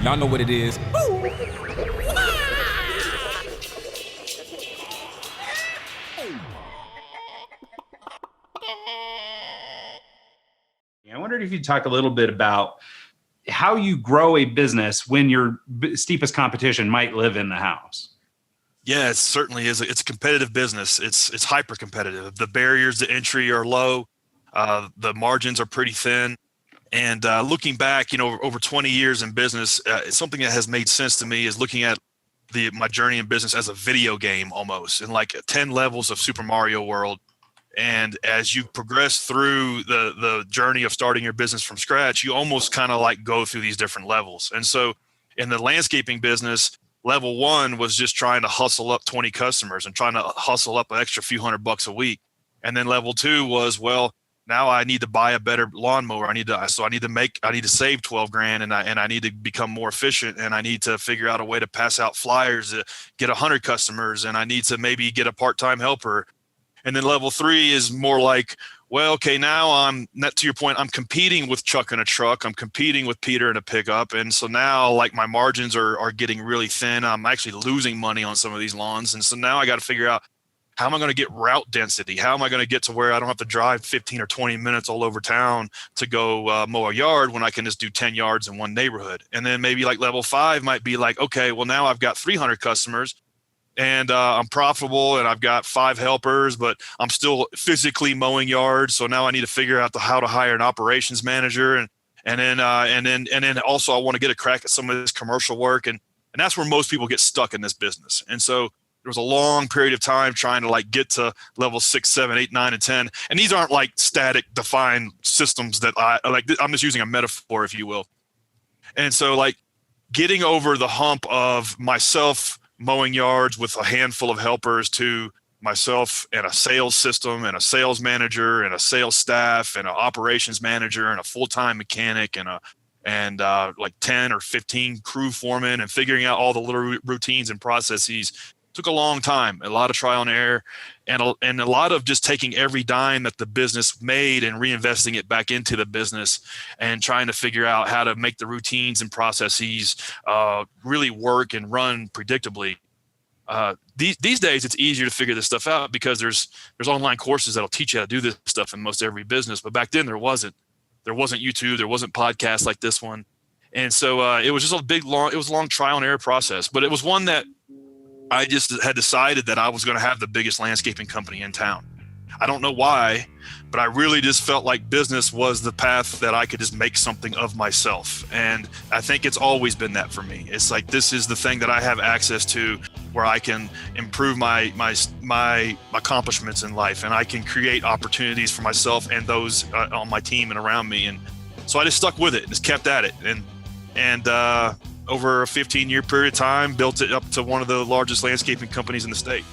Y'all know what it is. I wondered if you'd talk a little bit about how you grow a business when your steepest competition might live in the house. Yeah, it certainly is. It's a competitive business. It's hyper competitive. The barriers to entry are low. The margins are pretty thin. And looking back, over 20 years in business, something that has made sense to me is looking at my journey in business as a video game almost, in like 10 levels of Super Mario World. And as you progress through the journey of starting your business from scratch, you almost kind of like go through these different levels. And so in the landscaping business, level one was just trying to hustle up 20 customers and trying to hustle up an extra few $100 a week. And then level two was, well, now I need to buy a better lawnmower. I need to save 12 grand and I need to become more efficient, and I need to figure out a way to pass out flyers to get 100 customers. And I need to maybe get a part-time helper. And then level three is more like, well, okay, now to your point, I'm competing with Chuck in a truck. I'm competing with Peter in a pickup. And so now like my margins are getting really thin. I'm actually losing money on some of these lawns. And so now I got to figure out, how am I going to get route density? How am I going to get to where I don't have to drive 15 or 20 minutes all over town to go mow a yard when I can just do 10 yards in one neighborhood? And then maybe like level five might be like, okay, well now I've got 300 customers. And I'm profitable and I've got 5 helpers, but I'm still physically mowing yards. So now I need to figure out how to hire an operations manager. And then also I want to get a crack at some of this commercial work. And that's where most people get stuck in this business. And so there was a long period of time trying to like get to level 6, 7, 8, 9, and 10. And these aren't like static defined systems that I'm just using a metaphor, if you will. And so like getting over the hump of myself mowing yards with a handful of helpers to myself and a sales system and a sales manager and a sales staff and an operations manager and a full-time mechanic and like 10 or 15 crew foremen, and figuring out all the little routines and processes took a long time, a lot of trial and error, and a lot of just taking every dime that the business made and reinvesting it back into the business and trying to figure out how to make the routines and processes really work and run predictably. These days, it's easier to figure this stuff out because there's online courses that'll teach you how to do this stuff in most every business. But back then, there wasn't YouTube, there wasn't podcasts like this one, and so it was just a long trial and error process. But it was one that I just had decided that I was going to have the biggest landscaping company in town. I don't know why, but I really just felt like business was the path that I could just make something of myself. And I think it's always been that for me. It's like, this is the thing that I have access to where I can improve my accomplishments in life, and I can create opportunities for myself and those on my team and around me. And so I just stuck with it and just kept at it. And over a 15-year period of time, built it up to one of the largest landscaping companies in the state.